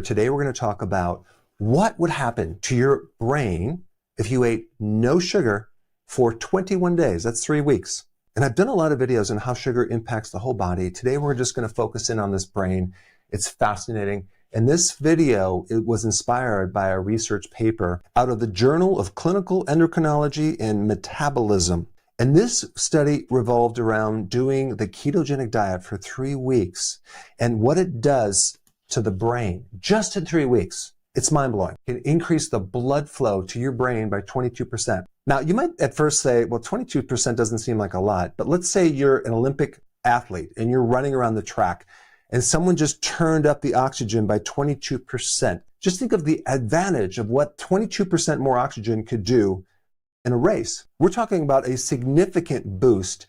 Today we're going to talk about what would happen to your brain if you ate no sugar for 21 days. That's 3 weeks. And I've done a lot of videos on how sugar impacts the whole body. Today we're just going to focus in on this brain. It's fascinating. And this video, it was inspired by a research paper out of the Journal of Clinical Endocrinology and Metabolism. And this study revolved around doing the ketogenic diet for 3 weeks and what it does to the brain just in 3 weeks. It's mind-blowing. It can increase the blood flow to your brain by 22%. Now, you might at first say, well, 22% doesn't seem like a lot, but let's say you're an Olympic athlete and you're running around the track and someone just turned up the oxygen by 22%. Just think of the advantage of what 22% more oxygen could do in a race. We're talking about a significant boost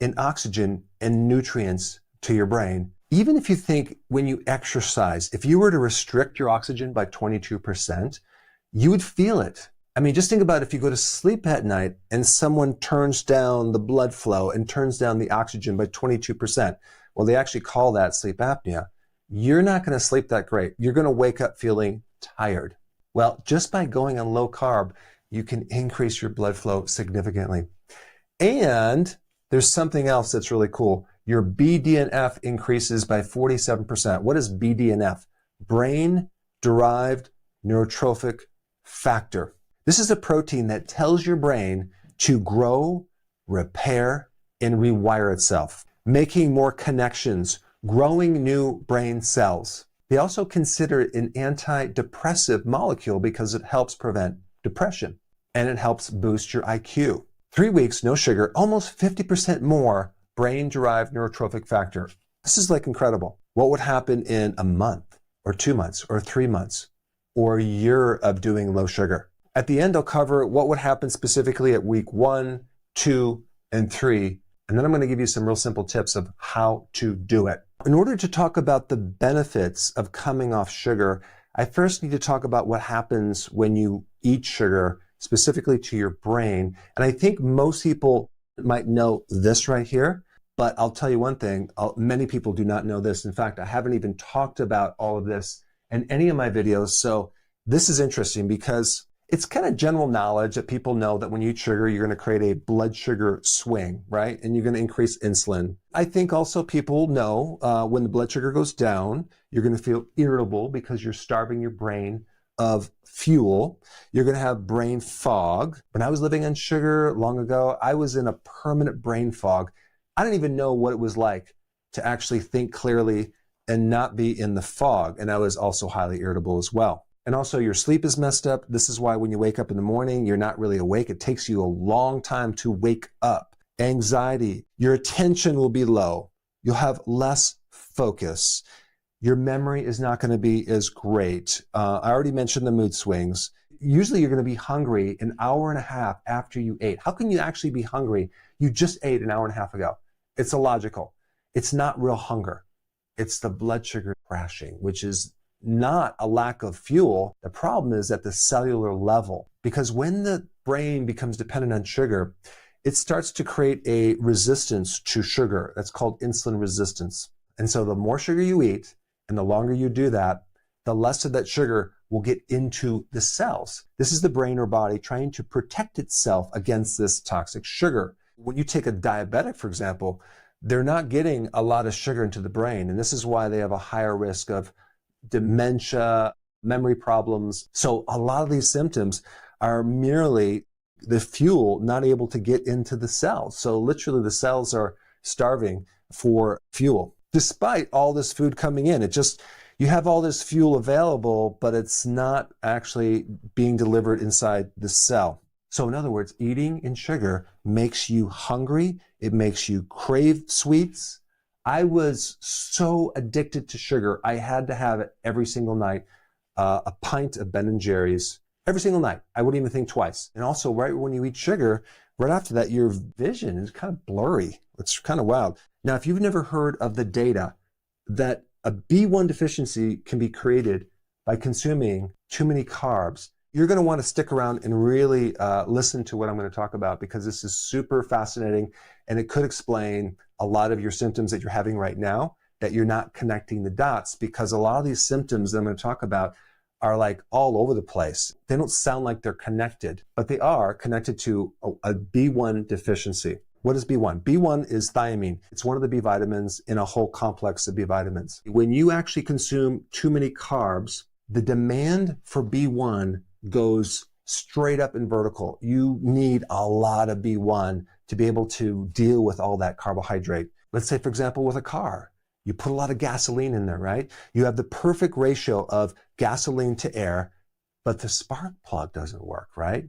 in oxygen and nutrients to your brain. Even if you think when you exercise, if you were to restrict your oxygen by 22%, you would feel it. I mean, just think about if you go to sleep at night and someone turns down the blood flow and turns down the oxygen by 22%. Well, they actually call that sleep apnea. You're not going to sleep that great. You're going to wake up feeling tired. Well, just by going on low carb, you can increase your blood flow significantly. And there's something else that's really cool. Your BDNF increases by 47%. What is BDNF? Brain-derived neurotrophic factor. This is a protein that tells your brain to grow, repair, and rewire itself, making more connections, growing new brain cells. They also consider it an antidepressive molecule because it helps prevent depression and it helps boost your IQ. 3 weeks, no sugar, almost 50% more brain-derived neurotrophic factor. This is like incredible. What would happen in a month or 2 months or 3 months or a year of doing low sugar? At the end, I'll cover what would happen specifically at week 1, 2, and 3. And then I'm going to give you some real simple tips of how to do it. In order to talk about the benefits of coming off sugar, I first need to talk about what happens when you eat sugar, specifically to your brain. And I think most people might know this right here, but I'll tell you one thing, many people do not know this. In fact, I haven't even talked about all of this in any of my videos. So this is interesting because it's kind of general knowledge that people know that when you eat sugar, you're going to create a blood sugar swing, right? And you're going to increase insulin. I think also people know when the blood sugar goes down, you're going to feel irritable because you're starving your brain of fuel. You're going to have brain fog. When I was living on sugar long ago, I was in a permanent brain fog. I didn't even know what it was like to actually think clearly and not be in the fog. And I was also highly irritable as well. And also your sleep is messed up. This is why when you wake up in the morning, you're not really awake. It takes you a long time to wake up. Anxiety, your attention will be low. You'll have less focus. Your memory is not going to be as great. I already mentioned the mood swings. Usually you're going to be hungry an hour and a half after you ate. How can you actually be hungry? You just ate an hour and a half ago. It's illogical. It's not real hunger. It's the blood sugar crashing, which is not a lack of fuel. The problem is at the cellular level, because when the brain becomes dependent on sugar, it starts to create a resistance to sugar. That's called insulin resistance. And so the more sugar you eat, and the longer you do that, the less of that sugar will get into the cells. This is the brain or body trying to protect itself against this toxic sugar. When you take a diabetic, for example, they're not getting a lot of sugar into the brain. And this is why they have a higher risk of dementia, memory problems. So a lot of these symptoms are merely the fuel not able to get into the cells. So literally the cells are starving for fuel. Despite all this food coming in, you have all this fuel available, but it's not actually being delivered inside the cell. So in other words, eating in sugar makes you hungry. It makes you crave sweets. I was so addicted to sugar, I had to have it every single night, a pint of Ben & Jerry's every single night. I wouldn't even think twice. And also right when you eat sugar, right after that, your vision is kind of blurry. It's kind of wild. Now, if you've never heard of the data that a B1 deficiency can be created by consuming too many carbs, you're going to want to stick around and really listen to what I'm going to talk about, because this is super fascinating and it could explain a lot of your symptoms that you're having right now that you're not connecting the dots, because a lot of these symptoms that I'm going to talk about are like all over the place. They don't sound like they're connected, but they are connected to a B1 deficiency. What is B1? B1 is thiamine. It's one of the B vitamins in a whole complex of B vitamins. When you actually consume too many carbs, the demand for B1 goes straight up and vertical. You need a lot of B1 to be able to deal with all that carbohydrate. Let's say, for example, with a car, you put a lot of gasoline in there, right? You have the perfect ratio of gasoline to air, but the spark plug doesn't work, right?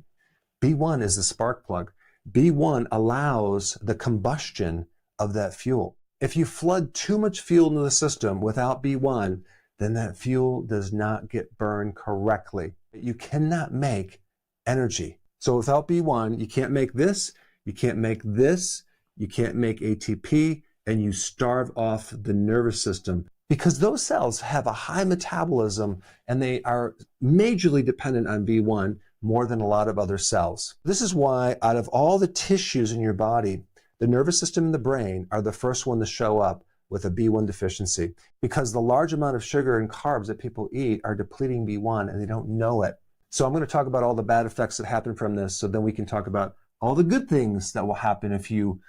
B1 is the spark plug. B1 allows the combustion of that fuel. If you flood too much fuel into the system without B1, then that fuel does not get burned correctly. You cannot make energy. So without B1, you can't make this, you can't make this, you can't make ATP, and you starve off the nervous system, because those cells have a high metabolism and they are majorly dependent on B1 more than a lot of other cells. This is why out of all the tissues in your body, the nervous system and the brain are the first one to show up with a B1 deficiency, because the large amount of sugar and carbs that people eat are depleting B1 and they don't know it. So I'm going to talk about all the bad effects that happen from this, so then we can talk about all the good things that will happen if you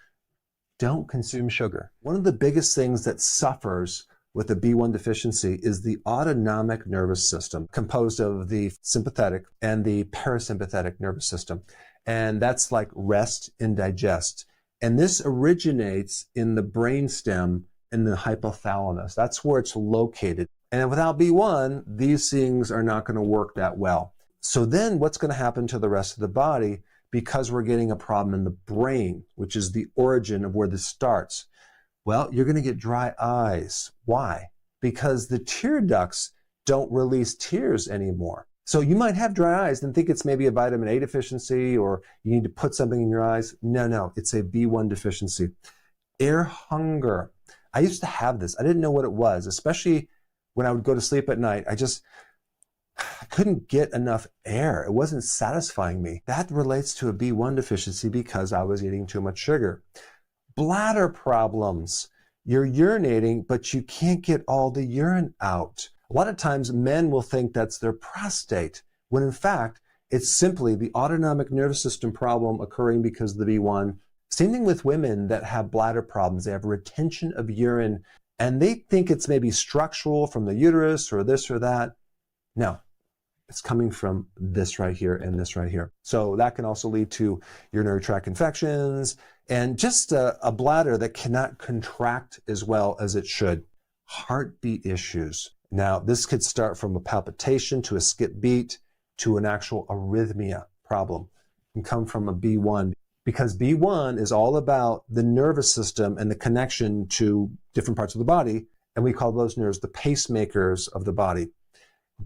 don't consume sugar. One of the biggest things that suffers with the B1 deficiency is the autonomic nervous system, composed of the sympathetic and the parasympathetic nervous system. And that's like rest and digest. And this originates in the brainstem in the hypothalamus. That's where it's located. And without B1, these things are not going to work that well. So then what's going to happen to the rest of the body, because we're getting a problem in the brain, which is the origin of where this starts? Well, you're going to get dry eyes. Why? Because the tear ducts don't release tears anymore. So you might have dry eyes and think it's maybe a vitamin A deficiency, or you need to put something in your eyes. No, it's a B1 deficiency. Air hunger. I used to have this. I didn't know what it was, especially when I would go to sleep at night. I couldn't get enough air. It wasn't satisfying me. That relates to a B1 deficiency because I was eating too much sugar. Bladder problems. You're urinating, but you can't get all the urine out. A lot of times men will think that's their prostate, when in fact, it's simply the autonomic nervous system problem occurring because of the B1. Same thing with women that have bladder problems. They have retention of urine, and they think it's maybe structural from the uterus or this or that. No, it's coming from this right here and this right here. So that can also lead to urinary tract infections and just a bladder that cannot contract as well as it should. Heartbeat issues. Now, this could start from a palpitation to a skip beat to an actual arrhythmia problem. It can come from a B1, because B1 is all about the nervous system and the connection to different parts of the body, and we call those nerves the pacemakers of the body.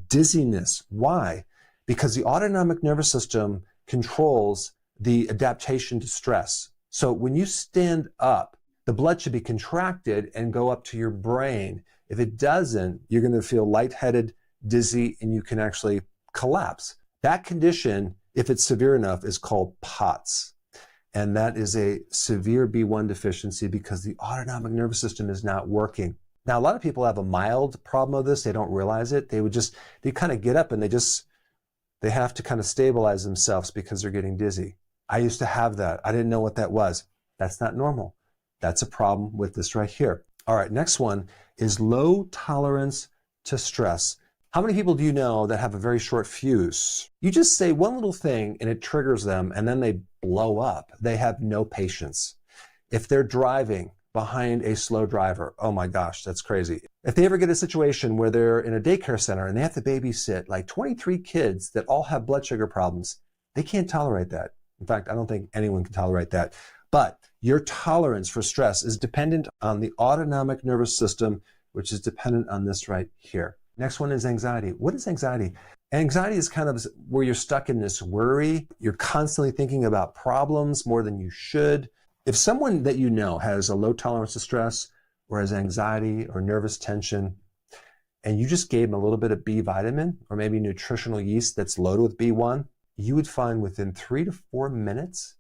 Dizziness. Why? Because the autonomic nervous system controls the adaptation to stress. So when you stand up, the blood should be contracted and go up to your brain. If it doesn't, you're going to feel lightheaded, dizzy, and you can actually collapse. That condition, if it's severe enough, is called POTS. And that is a severe B1 deficiency because the autonomic nervous system is not working. Now, a lot of people have a mild problem of this. They don't realize it. They kind of get up and they have to kind of stabilize themselves because they're getting dizzy. I used to have that. I didn't know what that was. That's not normal. That's a problem with this right here. All right, next one is low tolerance to stress. How many people do you know that have a very short fuse? You just say one little thing and it triggers them and then they blow up. They have no patience. If they're driving behind a slow driver, oh my gosh, that's crazy. If they ever get a situation where they're in a daycare center and they have to babysit like 23 kids that all have blood sugar problems, they can't tolerate that. In fact, I don't think anyone can tolerate that. But your tolerance for stress is dependent on the autonomic nervous system, which is dependent on this right here. Next one is anxiety. What is anxiety? Anxiety is kind of where you're stuck in this worry. You're constantly thinking about problems more than you should. If someone that you know has a low tolerance to stress or has anxiety or nervous tension, and you just gave them a little bit of B vitamin or maybe nutritional yeast that's loaded with B1, you would find within 3 to 4 minutes,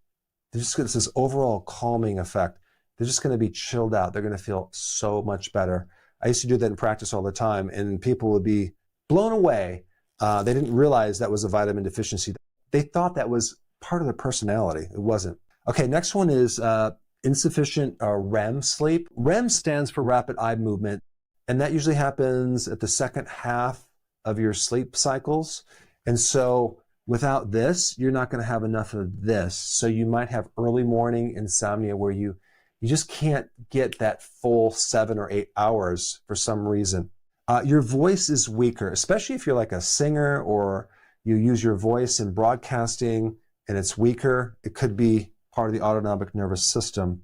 there's just this overall calming effect. They're just going to be chilled out. They're going to feel so much better. I used to do that in practice all the time, and people would be blown away. They didn't realize that was a vitamin deficiency. They thought that was part of their personality. It wasn't. Okay, next one is insufficient REM sleep. REM stands for rapid eye movement, and that usually happens at the second half of your sleep cycles. And so without this, you're not going to have enough of this. So you might have early morning insomnia where you just can't get that full 7 or 8 hours for some reason. Your voice is weaker, especially if you're like a singer or you use your voice in broadcasting and it's weaker. It could be part of the autonomic nervous system.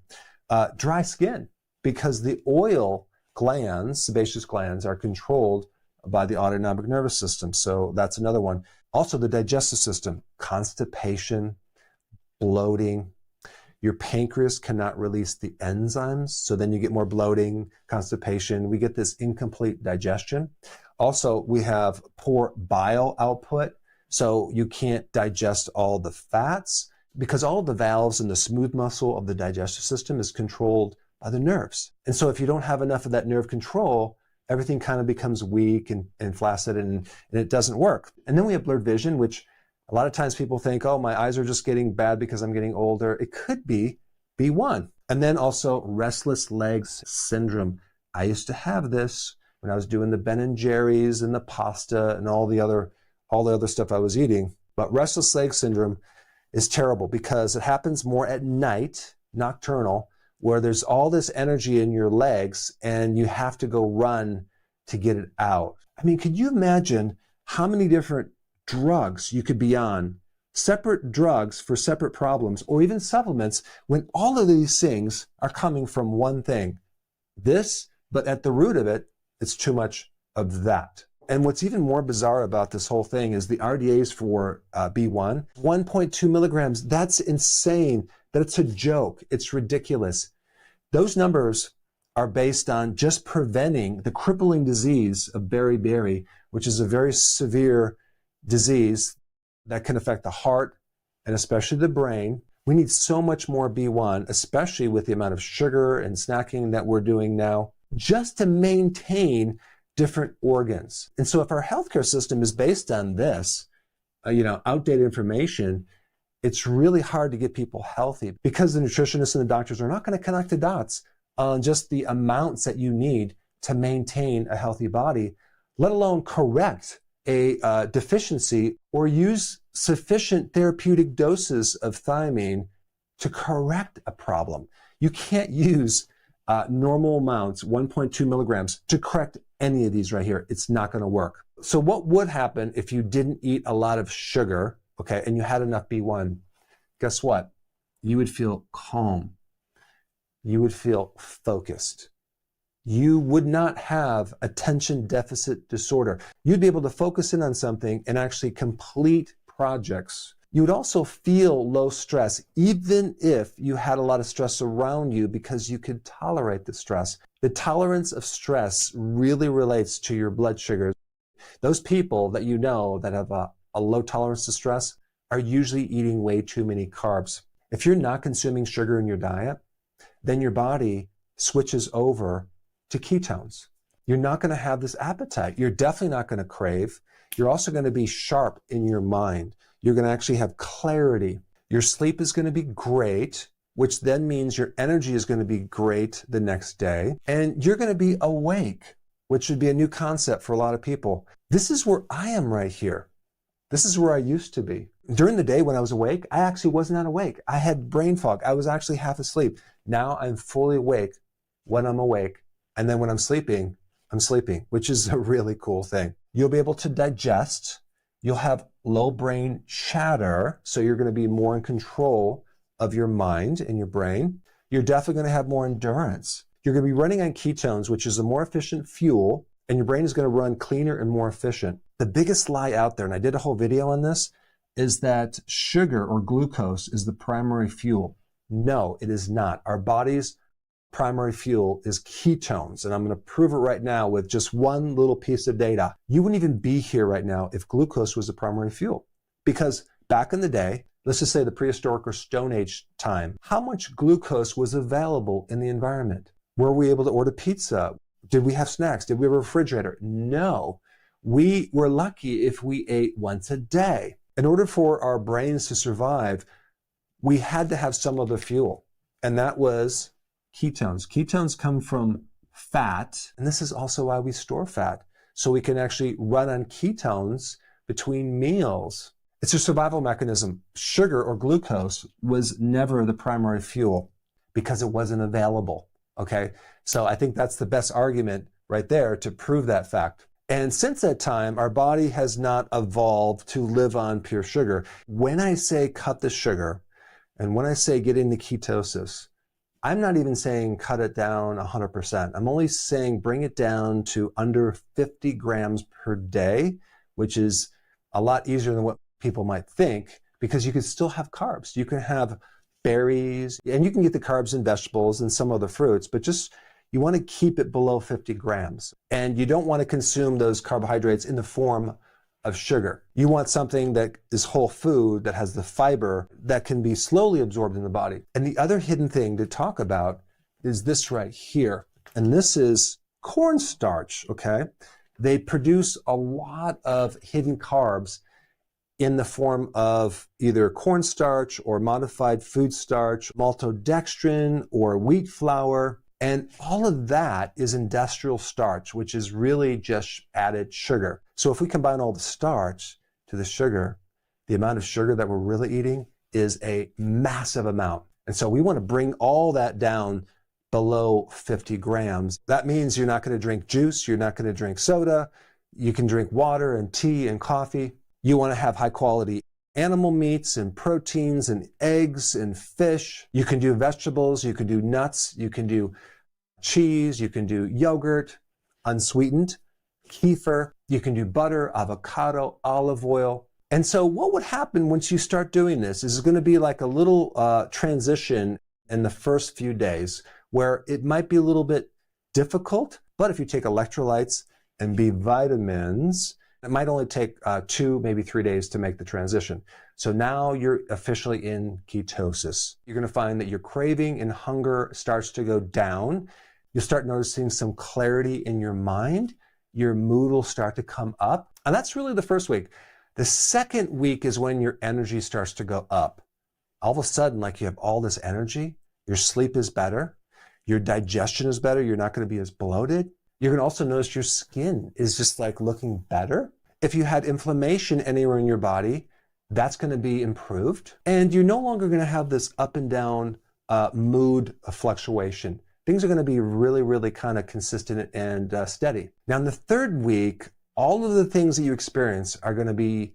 Dry skin, because the oil glands, sebaceous glands, are controlled by the autonomic nervous system. So that's another one. Also, the digestive system, constipation, bloating. Your pancreas cannot release the enzymes, so then you get more bloating, constipation. We get this incomplete digestion. Also, we have poor bile output, so you can't digest all the fats because all the valves and the smooth muscle of the digestive system is controlled by the nerves. And so if you don't have enough of that nerve control, everything kind of becomes weak and flaccid and it doesn't work. And then we have blurred vision, which a lot of times people think, oh, my eyes are just getting bad because I'm getting older. It could be B1. And then also restless legs syndrome. I used to have this when I was doing the Ben & Jerry's and the pasta and all the other stuff I was eating. But restless leg syndrome is terrible because it happens more at night, nocturnal, where there's all this energy in your legs and you have to go run to get it out. I mean, could you imagine how many different drugs you could be on, separate drugs for separate problems, or even supplements, when all of these things are coming from one thing? This, but at the root of it, it's too much of that. And what's even more bizarre about this whole thing is the RDAs for B1, 1.2 milligrams. That's insane. That's a joke. It's ridiculous. Those numbers are based on just preventing the crippling disease of beriberi, which is a very severe disease that can affect the heart and especially the brain. We need so much more B1, especially with the amount of sugar and snacking that we're doing now, just to maintain different organs. And so if our healthcare system is based on this, outdated information, it's really hard to get people healthy because the nutritionists and the doctors are not going to connect the dots on just the amounts that you need to maintain a healthy body, let alone correct a deficiency or use sufficient therapeutic doses of thiamine to correct a problem. You can't use normal amounts, 1.2 milligrams, to correct any of these right here. It's not going to work. So what would happen if you didn't eat a lot of sugar, okay, and you had enough B1? Guess what? You would feel calm. You would feel focused. You would not have attention deficit disorder. You'd be able to focus in on something and actually complete projects. You would also feel low stress, even if you had a lot of stress around you, because you could tolerate the stress. The tolerance of stress really relates to your blood sugars. Those people that you know that have a low tolerance to stress are usually eating way too many carbs. If you're not consuming sugar in your diet, then your body switches over to ketones. You're not going to have this appetite. You're definitely not going to crave. You're also going to be sharp in your mind. You're going to actually have clarity. Your sleep is going to be great, which then means your energy is going to be great the next day. And you're going to be awake, which would be a new concept for a lot of people. This is where I am right here. This is where I used to be. During the day when I was awake, I actually was not awake. I had brain fog. I was actually half asleep. Now I'm fully awake when I'm awake. And then when I'm sleeping, which is a really cool thing. You'll be able to digest. You'll have low brain chatter. So you're going to be more in control of your mind and your brain. You're definitely going to have more endurance. You're going to be running on ketones, which is a more efficient fuel, and your brain is going to run cleaner and more efficient. The biggest lie out there, and I did a whole video on this, is that sugar or glucose is the primary fuel. No, it is not. Our body's primary fuel is ketones, and I'm going to prove it right now with just one little piece of data. You wouldn't even be here right now if glucose was the primary fuel, because back in the day, let's just say the prehistoric or Stone Age time, how much glucose was available in the environment? Were we able to order pizza? Did we have snacks? Did we have a refrigerator? No. We were lucky if we ate once a day. In order for our brains to survive, we had to have some other fuel, and that was ketones. Ketones come from fat, and this is also why we store fat, so we can actually run on ketones between meals. It's a survival mechanism. Sugar or glucose was never the primary fuel because it wasn't available, okay? So I think that's the best argument right there to prove that fact. And since that time, our body has not evolved to live on pure sugar. When I say cut the sugar, and when I say get into ketosis, I'm not even saying cut it down 100%. I'm only saying bring it down to under 50 grams per day, which is a lot easier than what people might think, because you can still have carbs. You can have berries, and you can get the carbs in vegetables and some other fruits, but just you want to keep it below 50 grams. And you don't want to consume those carbohydrates in the form of sugar. You want something that is whole food, that has the fiber that can be slowly absorbed in the body. And the other hidden thing to talk about is this right here. And this is cornstarch, okay? They produce a lot of hidden carbs in the form of either cornstarch or modified food starch, maltodextrin or wheat flour. And all of that is industrial starch, which is really just added sugar. So if we combine all the starch to the sugar, the amount of sugar that we're really eating is a massive amount. And so we want to bring all that down below 50 grams. That means you're not going to drink juice, you're not going to drink soda, you can drink water and tea and coffee. You want to have high quality animal meats and proteins and eggs and fish. You can do vegetables, you can do nuts, you can do cheese, you can do yogurt, unsweetened, kefir, you can do butter, avocado, olive oil. And so what would happen once you start doing this is going to be like a little transition in the first few days where it might be a little bit difficult, but if you take electrolytes and B vitamins, it might only take 2, maybe 3 days to make the transition. So now you're officially in ketosis. You're going to find that your craving and hunger starts to go down. You'll start noticing some clarity in your mind. Your mood will start to come up. And that's really the first week. The second week is when your energy starts to go up. All of a sudden, like you have all this energy, your sleep is better, your digestion is better, you're not going to be as bloated. You're going to also notice your skin is just like looking better. If you had inflammation anywhere in your body, that's going to be improved. And you're no longer going to have this up and down mood fluctuation. Things are going to be really, really kind of consistent and steady. Now, in the third week, all of the things that you experience are going to be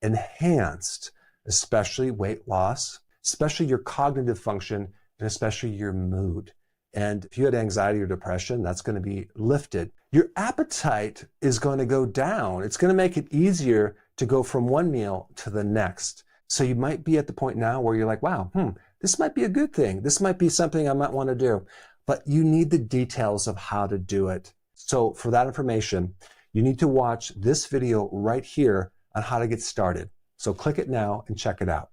enhanced, especially weight loss, especially your cognitive function, and especially your mood. And if you had anxiety or depression, that's going to be lifted. Your appetite is going to go down. It's going to make it easier to go from one meal to the next. So you might be at the point now where you're like, wow, this might be a good thing. This might be something I might want to do. But you need the details of how to do it. So for that information, you need to watch this video right here on how to get started. So click it now and check it out.